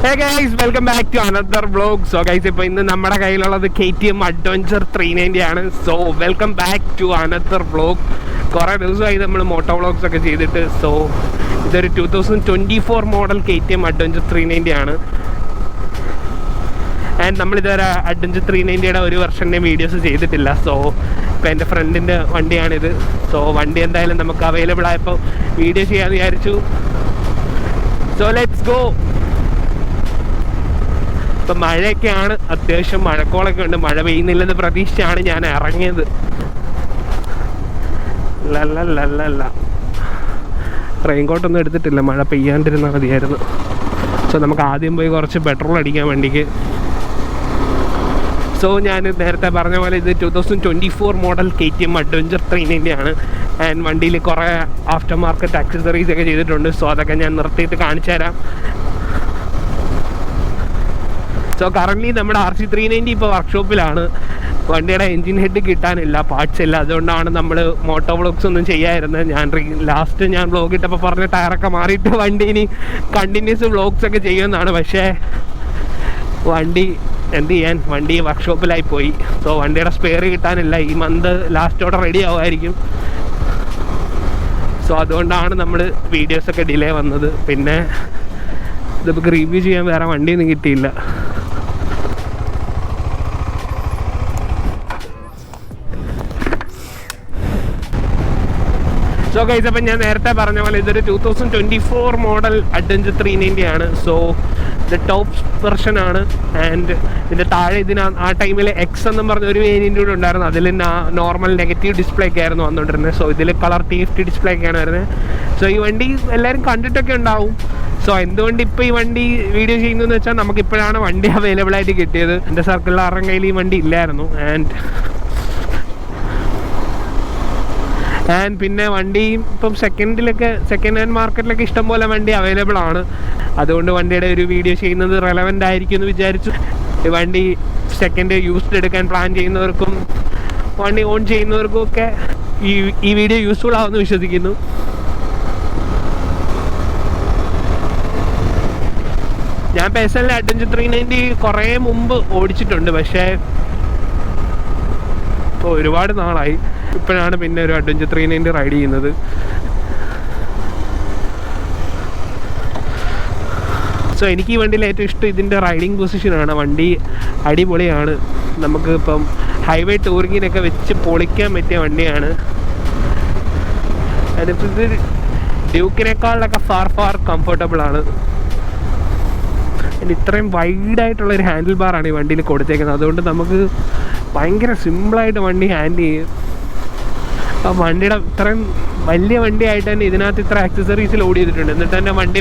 Hey guys, welcome back to another vlog. So guys, ഇപ്പോൾ ഇന്ന് നമ്മുടെ കയ്യിലുള്ളത് KTM Adventure 390 ആണ്. So welcome back to another vlog. കുറേ ദിവസമായി നമ്മൾ മോട്ടോ വ്ലോഗ്സ് ഒക്കെ ചെയ്തിട്ട്. സോ ഇതൊരു 2024 മോഡൽ KTM Adventure 390 ആണ്. ആൻഡ് നമ്മളിതുവരെ Adventure 390യുടെ ഒരു വെർഷൻ്റെയും വീഡിയോസ് ചെയ്തിട്ടില്ല. സോ ഇപ്പോൾ എൻ്റെ ഫ്രണ്ടിൻ്റെ വണ്ടിയാണിത്. സോ വണ്ടി എന്തായാലും നമുക്ക് അവൈലബിൾ ആയപ്പോൾ വീഡിയോ ചെയ്യാമെന്ന് വിചാരിച്ചു. So let's go. ഇപ്പം മഴയൊക്കെയാണ്, അത്യാവശ്യം മഴക്കോളൊക്കെ ഉണ്ട്. മഴ പെയ്യുന്നില്ലെന്ന് പ്രതീക്ഷിച്ചാണ് ഞാൻ ഇറങ്ങിയത്. ലല്ല റെയിൻകോട്ടൊന്നും എടുത്തിട്ടില്ല, മഴ പെയ്യാണ്ടിരുന്നാൽ മതിയായിരുന്നു. സോ നമുക്ക് ആദ്യം പോയി കുറച്ച് പെട്രോൾ അടിക്കാൻ വണ്ടിക്ക്. സോ ഞാൻ നേരത്തെ പറഞ്ഞ പോലെ ഇത് 2024 മോഡൽ KTM Adventure 390 ആണ്. ആൻഡ് വണ്ടിയിൽ കുറേ ആഫ്റ്റർ മാർക്കറ്റ് ആക്സസറീസ് ഒക്കെ ചെയ്തിട്ടുണ്ട്. സോ അതൊക്കെ ഞാൻ നിർത്തിയിട്ട് കാണിച്ചു തരാം. സോ കറൻ്റ്ലി നമ്മുടെ RC 390 ഇപ്പോൾ വർക്ക്ഷോപ്പിലാണ്. വണ്ടിയുടെ എൻജിൻ ഹെഡ് കിട്ടാനില്ല, പാർട്സ് ഇല്ല. അതുകൊണ്ടാണ് നമ്മൾ മോട്ടോ വ്ളോഗ്സ് ഒന്നും ചെയ്യാതിരുന്നത്. ലാസ്റ്റ് ഞാൻ വ്ളോഗ് ഇട്ടപ്പോൾ പറഞ്ഞ ടയറൊക്കെ മാറിയിട്ട് വണ്ടി ഇനി കണ്ടിന്യൂസ് വ്ളോഗ്സ് ഒക്കെ ചെയ്യുമെന്നാണ്. പക്ഷേ വണ്ടി എന്ത് ചെയ്യാൻ, വണ്ടി വർക്ക്ഷോപ്പിലായി പോയി. സോ വണ്ടിയുടെ സ്പെയർ കിട്ടാനില്ല. ഈ മന്ത് ലാസ്റ്റോടെ റെഡി ആവുമായിരിക്കും. സോ അതുകൊണ്ടാണ് നമ്മൾ വീഡിയോസൊക്കെ ഡിലേ വന്നത്. പിന്നെ ഇതിപ്പോൾ റിവ്യൂ ചെയ്യാൻ വേറെ വണ്ടിയൊന്നും കിട്ടിയില്ല. സോ ഗൈസ്, അപ്പം ഞാൻ നേരത്തെ പറഞ്ഞ പോലെ ഇതൊരു 2024 മോഡൽ Adventure 390 ആണ്. സോ ഇത് ടോപ്പ് വെർഷൻ ആണ്. ആൻഡ് ഇതിൻ്റെ താഴെ ആ ടൈമിൽ എക്സ് എന്നും പറഞ്ഞ ഒരു വേരിയൻ്റ് കൂടെ ഉണ്ടായിരുന്നു. അതിൽ നോർമൽ നെഗറ്റീവ് ഡിസ്പ്ലേ ഒക്കെ ആയിരുന്നു വന്നുകൊണ്ടിരുന്നത്. സോ ഇതിൽ കളർ TFT ഡിസ്പ്ലേ ഒക്കെയാണ് വരുന്നത്. സോ ഈ വണ്ടി എല്ലാവരും കണ്ടിട്ടൊക്കെ ഉണ്ടാവും. സോ എന്തുകൊണ്ട് ഇപ്പോൾ ഈ വണ്ടി വീഡിയോ ചെയ്യുന്നതെന്ന് വെച്ചാൽ നമുക്കിപ്പോഴാണ് വണ്ടി അവൈലബിൾ ആയിട്ട് കിട്ടിയത്. എൻ്റെ സർക്കിളിൽ ആരുടെ കയ്യിൽ ഈ വണ്ടി ഇല്ലായിരുന്നു. ആൻഡ് പിന്നെ വണ്ടി ഇപ്പം സെക്കൻഡ് ഹാൻഡ് മാർക്കറ്റിലൊക്കെ ഇഷ്ടംപോലെ വണ്ടി അവൈലബിൾ ആണ്. അതുകൊണ്ട് വണ്ടിയുടെ ഒരു വീഡിയോ ചെയ്യുന്നത് റെലവൻ്റ് ആയിരിക്കും എന്ന് വിചാരിച്ചു. ഈ വണ്ടി സെക്കൻഡ് യൂസ്ഡ് എടുക്കാൻ പ്ലാൻ ചെയ്യുന്നവർക്കും വണ്ടി ഓൺ ചെയ്യുന്നവർക്കും ഒക്കെ ഈ വീഡിയോ യൂസ്ഫുൾ ആവുമെന്ന് വിശ്വസിക്കുന്നു. ഞാൻ പേഴ്സണലി Adventure 390 കുറേ മുമ്പ് ഓടിച്ചിട്ടുണ്ട്. പക്ഷേ ഇപ്പോൾ ഒരുപാട് നാളായി. ഇപ്പോഴാണ് പിന്നെ ഒരു Adventure 390 റൈഡ് ചെയ്യുന്നത്. സോ എനിക്ക് ഈ വണ്ടിയിൽ ഏറ്റവും ഇഷ്ടം ഇതിൻ്റെ റൈഡിങ് പൊസിഷനാണ്. വണ്ടി അടിപൊളിയാണ്. നമുക്ക് ഇപ്പം ഹൈവേ ടൂറിങ്ങിനൊക്കെ വെച്ച് പൊളിക്കാൻ പറ്റിയ വണ്ടിയാണ്. അതിപ്പോൾ ഇത് ഡ്യൂക്കിനേക്കാളിലൊക്കെ ഫാർ കംഫർട്ടബിളാണ്. ഇത്രയും വൈഡായിട്ടുള്ളൊരു ഹാൻഡിൽ ബാറാണ് ഈ വണ്ടിയിൽ കൊടുത്തേക്കുന്നത്. അതുകൊണ്ട് നമുക്ക് ഭയങ്കര സിമ്പിളായിട്ട് വണ്ടി ഹാൻഡിൽ ചെയ്യും. അപ്പോൾ വണ്ടിയുടെ ഇത്രയും വലിയ വണ്ടിയായിട്ട് തന്നെ ഇതിനകത്ത് ഇത്ര ആക്സസറീസ് ലോഡ് ചെയ്തിട്ടുണ്ട്. എന്നിട്ട് തന്നെ വണ്ടി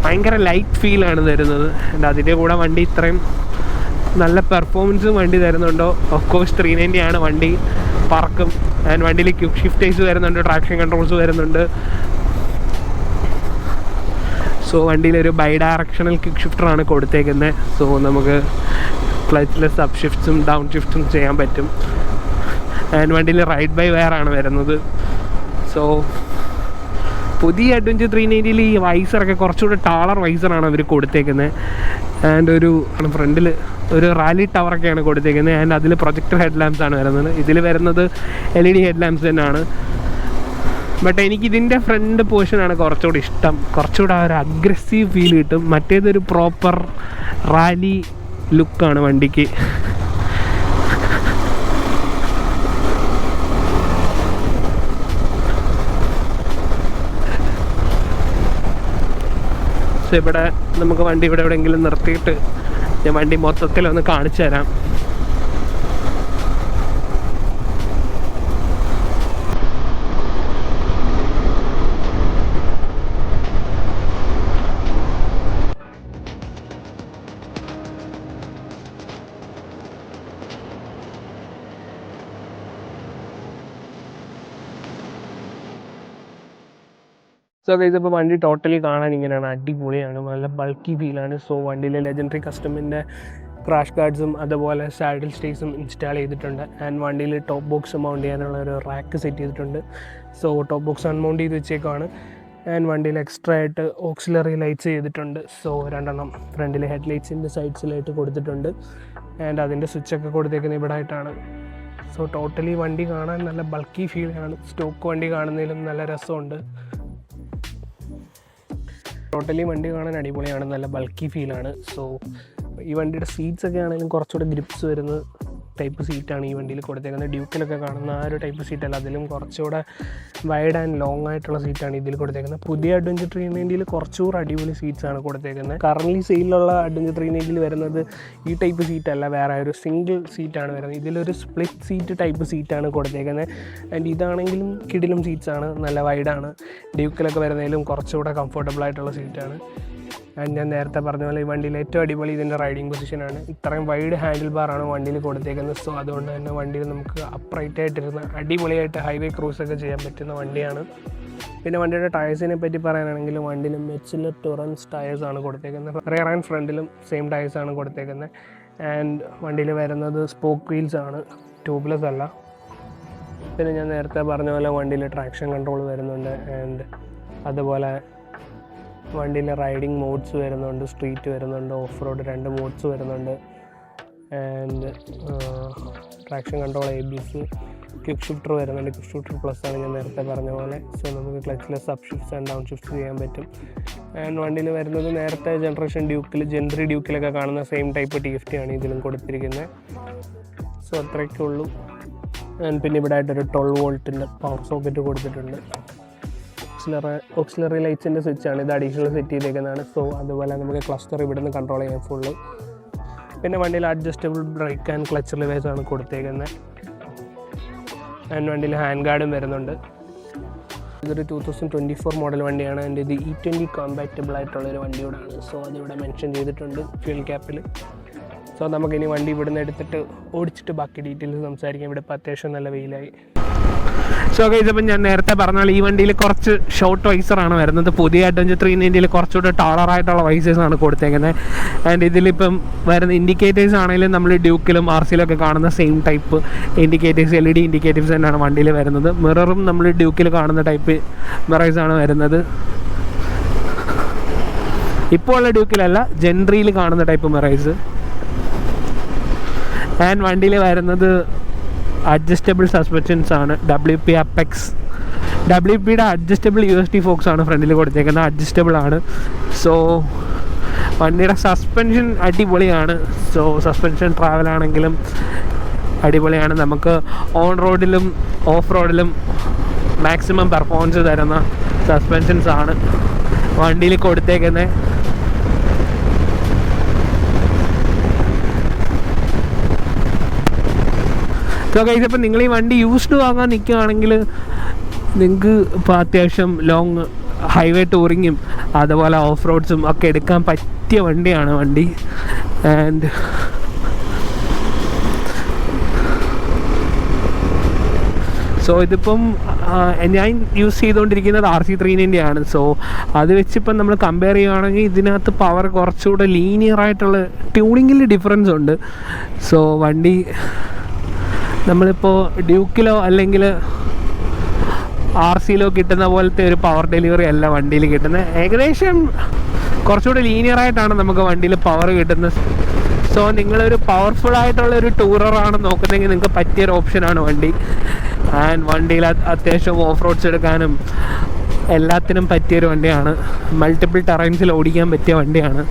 ഭയങ്കര ലൈറ്റ് ഫീലാണ് തരുന്നത്. ആൻഡ് അതിൻ്റെ കൂടെ വണ്ടി ഇത്രയും നല്ല പെർഫോമൻസും വണ്ടി തരുന്നുണ്ടോ. ഓഫ് കോഴ്സ് 390 ആണ്, വണ്ടി പറക്കും. ആൻഡ് വണ്ടിയിൽ ക്വിക്ക് ഷിഫ്റ്റേഴ്സ് വരുന്നുണ്ട്, ട്രാക്ഷൻ കൺട്രോൾസ് വരുന്നുണ്ട്. സോ വണ്ടിയിലൊരു ബൈ ഡയറക്ഷണൽ ക്വിക്ക് ഷിഫ്റ്ററാണ് കൊടുത്തേക്കുന്നത്. സോ നമുക്ക് ക്ലച്ച്ലെസ് അപ്പ് ഷിഫ്റ്റ്സും ഡൗൺ ഷിഫ്റ്റും ചെയ്യാൻ പറ്റും. ആൻഡ് വണ്ടിയിൽ റൈഡ് ബൈ വയറാണ് വരുന്നത്. സോ പുതിയ Adventure 390 ഈ വൈസറൊക്കെ കുറച്ചുകൂടെ ടാളർ വൈസറാണ് അവർ കൊടുത്തേക്കുന്നത്. ആൻഡ് ഒരു ഫ്രണ്ടിൽ ഒരു റാലി ടവറൊക്കെയാണ് കൊടുത്തേക്കുന്നത്. ആൻഡ് അതിൽ പ്രൊജക്ടർ ഹെഡ് ലാംപ്സ് ആണ് വരുന്നത്. ഇതിൽ വരുന്നത് LED ഹെഡ് ലാംപ്സ് തന്നെയാണ്. ബട്ട് എനിക്കിതിൻ്റെ ഫ്രണ്ട് പോർഷനാണ് കുറച്ചുകൂടി ഇഷ്ടം. കുറച്ചുകൂടെ ഒരു അഗ്രസീവ് ഫീൽ കിട്ടും. മറ്റേതൊരു പ്രോപ്പർ റാലി ലുക്കാണ് വണ്ടിക്ക്. സോ ഇവിടെ നമുക്ക് വണ്ടി ഇവിടെ എവിടെയെങ്കിലും നിർത്തിയിട്ട് ഞാൻ വണ്ടി മൊത്തത്തിലൊന്ന് കാണിച്ചു തരാം. സോ ഗൈസ്, ഇപ്പോൾ വണ്ടി ടോട്ടലി കാണാൻ ഇങ്ങനെയാണ്. അടിപൊളിയാണ്, നല്ല ബൾക്കി ഫീലാണ്. സോ വണ്ടിയിലെ ലെജൻഡറി കസ്റ്റമിൻ്റെ ക്രാഷ് ഗാർഡ്സും അതുപോലെ സാഡിൽ സ്റ്റേസും ഇൻസ്റ്റാൾ ചെയ്തിട്ടുണ്ട്. ആൻഡ് വണ്ടിയിൽ ടോപ്പ് ബോക്സ് മൗണ്ട് ചെയ്യാനുള്ള ഒരു റാക്ക് സെറ്റ് ചെയ്തിട്ടുണ്ട്. സോ ടോപ്പ് ബോക്സ് അൺമൗണ്ട് ചെയ്ത് വെച്ചേക്കാണ്. ആൻഡ് വണ്ടിയിൽ എക്സ്ട്രാ ആയിട്ട് ഓക്സിലറി ലൈറ്റ്സ് ചെയ്തിട്ടുണ്ട്. സോ 2 എണ്ണം ഫ്രണ്ടിലെ ഹെഡ് ലൈറ്റ്സിൻ്റെ സൈഡ്സിലായിട്ട് കൊടുത്തിട്ടുണ്ട്. ആൻഡ് അതിൻ്റെ സ്വിച്ചൊക്കെ കൊടുത്തേക്കുന്നത് ഇവിടെ ആയിട്ടാണ്. സോ ടോട്ടലി വണ്ടി കാണാൻ നല്ല ബൾക്കി ഫീലാണ്. സ്റ്റോക്ക് വണ്ടി കാണുന്നതിലും നല്ല രസമുണ്ട്. ടോട്ടലി വണ്ടി കാണാൻ അടിപൊളിയാണ്, നല്ല ബൾക്കി ഫീലാണ്. സോ ഈ വണ്ടിയുടെ സീറ്റ്സൊക്കെ ആണെങ്കിലും കുറച്ചുകൂടെ ഗ്രിപ്സ് വരുന്ന ടൈപ്പ് സീറ്റാണ് ഈ വണ്ടിയിൽ കൊടുത്തേക്കുന്നത്. ഡ്യൂക്കിലൊക്കെ കാണുന്ന ആ ഒരു ടൈപ്പ് സീറ്റല്ല, അതിലും കുറച്ചുകൂടെ വൈഡ് ആൻഡ് ലോങ് ആയിട്ടുള്ള സീറ്റാണ് ഇതിൽ കൊടുത്തേക്കുന്നത്. പുതിയ അഡ്വഞ്ചർ 390 കുറച്ചുകൂടെ അടിപൊളി സീറ്റ്സാണ് കൊടുത്തേക്കുന്നത്. കറൻ്റ്ലി സെയിലുള്ള അഡ്വഞ്ചർ 390 വരുന്നത് ഈ ടൈപ്പ് സീറ്റല്ല, വേറെ ഒരു സിംഗിൾ സീറ്റാണ് വരുന്നത്. ഇതിലൊരു സ്പ്ലിറ്റ് സീറ്റ് ടൈപ്പ് സീറ്റാണ് കൊടുത്തേക്കുന്നത്. ആൻഡ് ഇതാണെങ്കിലും കിടിലും സീറ്റ്സാണ്, നല്ല വൈഡാണ്. ഡ്യൂക്കിലൊക്കെ വരുന്നതിലും കുറച്ചുകൂടെ കംഫർട്ടബിൾ ആയിട്ടുള്ള സീറ്റാണ്. ആൻഡ് ഞാൻ നേരത്തെ പറഞ്ഞ പോലെ ഈ വണ്ടിയിൽ ഏറ്റവും അടിപൊളി ഇതിൻ്റെ റൈഡിങ് പൊസിഷനാണ്. ഇത്രയും വൈഡ് ഹാൻഡിൽ ബാറാണ് വണ്ടിയിൽ കൊടുത്തേക്കുന്നത്. സോ അതുകൊണ്ട് തന്നെ വണ്ടിയിൽ നമുക്ക് അപ്രൈറ്റ് ആയിട്ടിരുന്ന് അടിപൊളിയായിട്ട് ഹൈവേ ക്രൂസൊക്കെ ചെയ്യാൻ പറ്റുന്ന വണ്ടിയാണ്. പിന്നെ വണ്ടിയുടെ ടയേഴ്സിനെ പറ്റി പറയാനാണെങ്കിൽ വണ്ടിയിൽ മെച്ചിലർ ടൊറൻസ് ടയേഴ്സാണ് കൊടുത്തേക്കുന്നത്. റിയർ ആൻഡ് ഫ്രണ്ടിലും സെയിം ടയേഴ്സാണ് കൊടുത്തേക്കുന്നത്. ആൻഡ് വണ്ടിയിൽ വരുന്നത് സ്പോക്ക് വീൽസ് ആണ്, ട്യൂബ്ലെസ് അല്ല. പിന്നെ ഞാൻ നേരത്തെ പറഞ്ഞ പോലെ വണ്ടിയിൽ ട്രാക്ഷൻ കൺട്രോൾ വരുന്നുണ്ട്. ആൻഡ് അതുപോലെ വണ്ടിയിൽ റൈഡിങ് മോഡ്സ് വരുന്നുണ്ട്, സ്ട്രീറ്റ് വരുന്നുണ്ട്, ഓഫ് റോഡ് 2 മോഡ്സ് വരുന്നുണ്ട്. And traction control ABS, quick shifter വരുന്നുണ്ട്. ക്വിക്ക് ഷിഫ്റ്റർ പ്ലസ് ആണ് ഞാൻ നേരത്തെ പറഞ്ഞ പോലെ. സോ നമുക്ക് clutchless up shifts and down shifts ചെയ്യാൻ പറ്റും. ആൻഡ് വണ്ടിയിൽ വരുന്നത് നേരത്തെ ജനറേഷൻ ജെൻട്രി ഡ്യൂക്കിലൊക്കെ കാണുന്ന സെയിം ടൈപ്പ് TFT ആണ് ഇതിലും കൊടുത്തിരിക്കുന്നത്. സോ അത്രയൊക്കെ ഉള്ളൂ. ആൻഡ് പിന്നെ ഇവിടെ ആയിട്ടൊരു 12 വോൾട്ടിൻ്റെ പവർ സോക്കറ്റ് കൊടുത്തിട്ടുണ്ട്. ഓക്സിലറി ലൈറ്റ്സിൻ്റെ സ്വിച്ചാണ് ഇത്, അഡീഷണൽ സെറ്റ് ചെയ്തേക്കുന്നതാണ്. സോ അതുപോലെ നമുക്ക് ക്ലസ്റ്റർ ഇവിടെ നിന്ന് കൺട്രോൾ ചെയ്യാൻ ഫുള്ള്. പിന്നെ വണ്ടിയിൽ adjustable brake and clutch reverse ആണ് കൊടുത്തേക്കുന്നത്. ആൻഡ് വണ്ടിയിൽ ഹാൻഡ് ഗാർഡും വരുന്നുണ്ട്. ഇതൊരു 2024 മോഡൽ വണ്ടിയാണ്. ആൻഡ് ഇത് E20 കോമ്പാക്റ്റബിൾ ആയിട്ടുള്ളൊരു വണ്ടിയോടാണ്. സോ അതിവിടെ മെൻഷൻ ചെയ്തിട്ടുണ്ട് ഫ്യൂൽ ക്യാപ്പിൽ. സോ നമുക്കിനി വണ്ടി ഇവിടുന്ന് എടുത്തിട്ട് ഓടിച്ചിട്ട് ബാക്കി ഡീറ്റെയിൽസ് സംസാരിക്കാം. ഇവിടെ ഇപ്പോൾ അത്യാവശ്യം നല്ല വെയിലായി. സോ ഗൈസ്, അപ്പം ഞാൻ നേരത്തെ പറഞ്ഞാൽ ഈ വണ്ടിയിൽ കുറച്ച് ഷോർട്ട് വൈസറാണ് വരുന്നത്. പുതിയ അഡ്വഞ്ചർ 390 കുറച്ചുകൂടെ ടാളറായിട്ടുള്ള വൈസേഴ്സാണ് കൊടുത്തേക്കുന്നത്. ആൻഡ് ഇതിലിപ്പം വരുന്ന ഇൻഡിക്കേറ്റേഴ്സ് ആണെങ്കിലും നമ്മൾ ഡ്യൂക്കിലും RCയിലൊക്കെ കാണുന്ന same type indicators, LED indicators തന്നെയാണ് വണ്ടിയിൽ വരുന്നത്. മിററും നമ്മൾ ഡ്യൂക്കിൽ കാണുന്ന ടൈപ്പ് മിറേഴ്സാണ് വരുന്നത്. ഇപ്പോൾ ഉള്ള ഡ്യൂക്കിലല്ല, ജെൻട്രിയിൽ കാണുന്ന ടൈപ്പ് മിറേഴ്സ്. ആൻഡ് വണ്ടിയിൽ വരുന്നത് അഡ്ജസ്റ്റബിൾ സസ്പെൻഷൻസ് ആണ്, WP അപ്പെക്സ്. WPയുടെ അഡ്ജസ്റ്റബിൾ USD ഫോക്സ് ആണ് ഫ്രണ്ടിൽ കൊടുത്തേക്കുന്നത്, അഡ്ജസ്റ്റബിൾ ആണ്. സോ വണ്ടിയുടെ സസ്പെൻഷൻ അടിപൊളിയാണ്. സോ സസ്പെൻഷൻ ട്രാവലാണെങ്കിലും അടിപൊളിയാണ്. നമുക്ക് ഓൺ റോഡിലും ഓഫ് റോഡിലും മാക്സിമം പെർഫോമൻസ് തരുന്ന സസ്പെൻഷൻസ് ആണ് വണ്ടിയിൽ കൊടുത്തേക്കുന്നത്. സോ ഗൈസ്, ഇപ്പം നിങ്ങൾ ഈ വണ്ടി യൂസ്ഡ് വാങ്ങാൻ നിൽക്കുകയാണെങ്കിൽ നിങ്ങൾക്ക് ഇപ്പോൾ അത്യാവശ്യം ലോങ് ഹൈവേ ടൂറിങ്ങും അതുപോലെ ഓഫ് റോഡ്സും ഒക്കെ എടുക്കാൻ പറ്റിയ വണ്ടിയാണ് വണ്ടി. ആൻഡ് സോ ഇതിപ്പം ഞാൻ യൂസ് ചെയ്തുകൊണ്ടിരിക്കുന്നത് RC 390 ആണ്. സോ അത് വെച്ചിപ്പം നമ്മൾ കമ്പയർ ചെയ്യുകയാണെങ്കിൽ ഇതിനകത്ത് പവർ കുറച്ചുകൂടെ ലീനിയറായിട്ടുള്ള ട്യൂണിങ്ങിൽ ഡിഫറൻസ് ഉണ്ട്. സോ വണ്ടി നമ്മളിപ്പോൾ ഡ്യൂക്കിലോ അല്ലെങ്കിൽ RCയിലോ കിട്ടുന്ന പോലത്തെ ഒരു പവർ ഡെലിവറി അല്ല വണ്ടിയിൽ കിട്ടുന്നത്. ഏകദേശം കുറച്ചുകൂടി ലീനിയറായിട്ടാണ് നമുക്ക് വണ്ടിയിൽ പവർ കിട്ടുന്നത്. സോ നിങ്ങളൊരു പവർഫുൾ ആയിട്ടുള്ള ഒരു ടൂററാണ് നോക്കുന്നതെങ്കിൽ നിങ്ങൾക്ക് പറ്റിയൊരു ഓപ്ഷനാണ് വണ്ടി. ആൻഡ് വണ്ടിയിൽ അത്യാവശ്യം ഓഫ് റോഡ്സ് എടുക്കാനും എല്ലാത്തിനും പറ്റിയൊരു വണ്ടിയാണ്. മൾട്ടിപ്പിൾ ടെറൈൻസിൽ ഓടിക്കാൻ പറ്റിയ വണ്ടിയാണ്.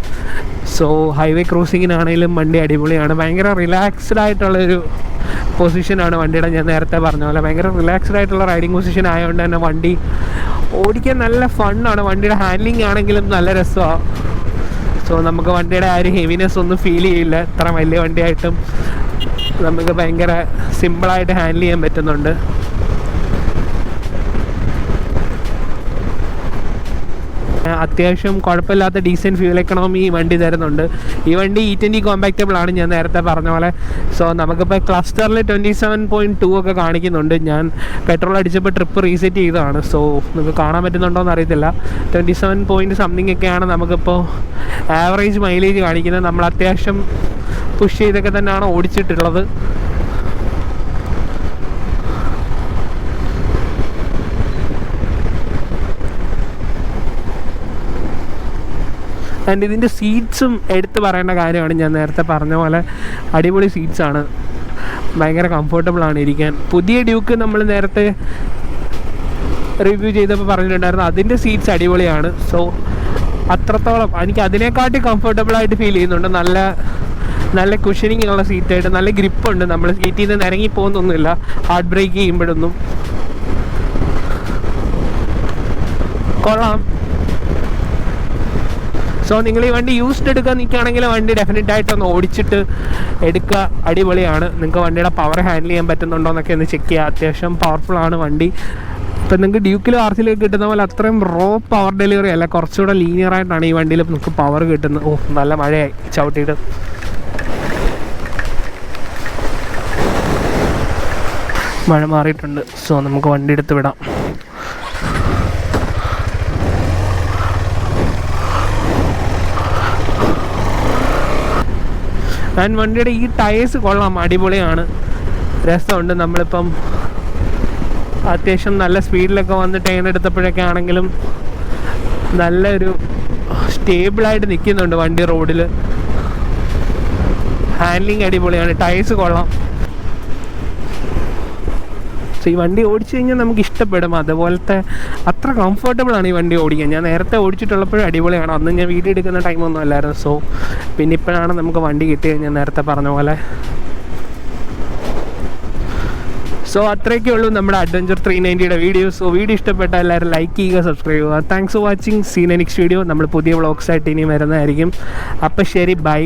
സോ ഹൈവേ ക്രൂസിങ്ങിനാണെങ്കിലും വണ്ടി അടിപൊളിയാണ്. ഭയങ്കര റിലാക്സ്ഡ് ആയിട്ടുള്ളൊരു പൊസിഷനാണ് വണ്ടിയുടെ. ഞാൻ നേരത്തെ പറഞ്ഞ പോലെ ഭയങ്കര റിലാക്സ്ഡ് ആയിട്ടുള്ള റൈഡിങ് പൊസിഷൻ ആയതുകൊണ്ട് തന്നെ വണ്ടി ഓടിക്കാൻ നല്ല ഫണ്ണാണ്. വണ്ടിയുടെ ഹാൻഡ്ലിംഗ് ആണെങ്കിലും നല്ല രസമാണ്. സോ നമുക്ക് വണ്ടിയുടെ ആ ഒരു ഹെവിനെസ് ഒന്നും ഫീൽ ചെയ്യില്ല. ഇത്ര വലിയ വണ്ടിയായിട്ടും നമുക്ക് ഭയങ്കര സിമ്പിളായിട്ട് ഹാൻഡിൽ ചെയ്യാൻ പറ്റുന്നുണ്ട്. അത്യാവശ്യം കുഴപ്പമില്ലാത്ത ഡീസൻറ്റ് ഫ്യൂൽ എക്കണോമി ഈ വണ്ടി തരുന്നുണ്ട്. ഈ വണ്ടി E20 കോമ്പാക്റ്റബിൾ ആണ്, ഞാൻ നേരത്തെ പറഞ്ഞ പോലെ. സോ നമുക്കിപ്പോൾ ക്ലസ്റ്ററിൽ 27.2 ഒക്കെ കാണിക്കുന്നുണ്ട്. ഞാൻ പെട്രോൾ അടിച്ചപ്പോൾ ട്രിപ്പ് റീസെറ്റ് ചെയ്തതാണ്. സോ നിങ്ങൾക്ക് കാണാൻ പറ്റുന്നുണ്ടോ എന്ന് അറിയത്തില്ല. 27 പോയിൻറ്റ് സംതിങ് ഒക്കെയാണ് നമുക്കിപ്പോൾ ആവറേജ് മൈലേജ് കാണിക്കുന്നത്. നമ്മൾ അത്യാവശ്യം പുഷ് ചെയ്തൊക്കെ തന്നെയാണ് ഓടിച്ചിട്ടുള്ളത്. ആൻഡ് ഇതിൻ്റെ സീറ്റ്സും എടുത്ത് പറയേണ്ട കാര്യമാണ്. ഞാൻ നേരത്തെ പറഞ്ഞ പോലെ അടിപൊളി സീറ്റ്സാണ്, ഭയങ്കര കംഫർട്ടബിളാണ് ഇരിക്കാൻ. പുതിയ ഡ്യൂക്ക് നമ്മൾ നേരത്തെ റിവ്യൂ ചെയ്തപ്പോൾ പറഞ്ഞിട്ടുണ്ടായിരുന്നു അതിൻ്റെ സീറ്റ്സ് അടിപൊളിയാണ്. സോ അത്രത്തോളം എനിക്ക് അതിനെക്കാട്ടി കംഫർട്ടബിളായിട്ട് ഫീൽ ചെയ്യുന്നുണ്ട്. നല്ല കുഷനിങ് ഉള്ള സീറ്റായിട്ട് നല്ല ഗ്രിപ്പുണ്ട്. നമ്മൾ സീറ്റിൽ നിന്ന് ഇറങ്ങി പോകുന്നൊന്നുമില്ല ഹാർഡ് ബ്രേക്ക് ചെയ്യുമ്പോഴൊന്നും. കൊള്ളാം. സോ നിങ്ങൾ ഈ വണ്ടി യൂസ്ഡ് എടുക്കാൻ നിൽക്കുകയാണെങ്കിൽ വണ്ടി ഡെഫിനറ്റായിട്ടൊന്ന് ഓടിച്ചിട്ട് എടുക്കുക, അടിപൊളിയാണ്. നിങ്ങൾക്ക് വണ്ടിയുടെ പവർ ഹാൻഡിൽ ചെയ്യാൻ പറ്റുന്നുണ്ടോ എന്നൊക്കെ ഒന്ന് ചെക്ക് ചെയ്യുക. അത്യാവശ്യം പവർഫുള്ളാണ് വണ്ടി. ഇപ്പം നിങ്ങൾക്ക് ഡ്യൂക്കിലും ആർസിയിലൊക്കെ കിട്ടുന്ന പോലെ അത്രയും റോ പവർ ഡെലിവറി അല്ല, കുറച്ചുകൂടെ ലീനിയറായിട്ടാണ് ഈ വണ്ടിയിൽ നിങ്ങൾക്ക് പവർ കിട്ടുന്നത്. ഓ, നല്ല മഴയായി ചവിട്ടിയിട്ട്. മഴ മാറിയിട്ടുണ്ട്. സോ നമുക്ക് വണ്ടി എടുത്ത് വിടാം. ആൻഡ് വണ്ടിയുടെ ഈ ടയേഴ്സ് കൊള്ളാം, അടിപൊളിയാണ്, രസമുണ്ട്. നമ്മളിപ്പം അത്യാവശ്യം നല്ല സ്പീഡിലൊക്കെ വന്ന് ടേൺ എടുത്തപ്പോഴൊക്കെ ആണെങ്കിലും നല്ലൊരു സ്റ്റേബിളായിട്ട് നിൽക്കുന്നുണ്ട് വണ്ടി റോഡിൽ. ഹാൻഡ്ലിങ് അടിപൊളിയാണ്, ടയേഴ്സ് കൊള്ളാം. സോ ഈ വണ്ടി ഓടിച്ചു കഴിഞ്ഞാൽ നമുക്ക് ഇഷ്ടപ്പെടും. അതുപോലത്തെ അത്ര കംഫർട്ടബിളാണ് ഈ വണ്ടി ഓടിക്കാൻ. ഞാൻ നേരത്തെ ഓടിച്ചിട്ടുള്ളപ്പോഴും അടിപൊളിയാണ്. അന്ന് ഞാൻ വീഡിയോ എടുക്കുന്ന ടൈമൊന്നും അല്ലായിരുന്നു. സോ പിന്നെ ഇപ്പോഴാണ് നമുക്ക് വണ്ടി കിട്ടിയത്, ഞാൻ നേരത്തെ പറഞ്ഞ പോലെ. സോ അത്രയൊക്കെ ഉള്ളൂ നമ്മുടെ അഡ്വഞ്ചർ 390യുടെ വീഡിയോ. സോ വീഡിയോ ഇഷ്ടപ്പെട്ട എല്ലാവരും ലൈക്ക് ചെയ്യുക, സബ്സ്ക്രൈബ് ചെയ്യുക. Thanks for watching. Seen next video. നമ്മൾ പുതിയ വ്ളോഗ്സായിട്ട് ഇനി വരുന്നതായിരിക്കും. അപ്പം ശരി, ബൈ.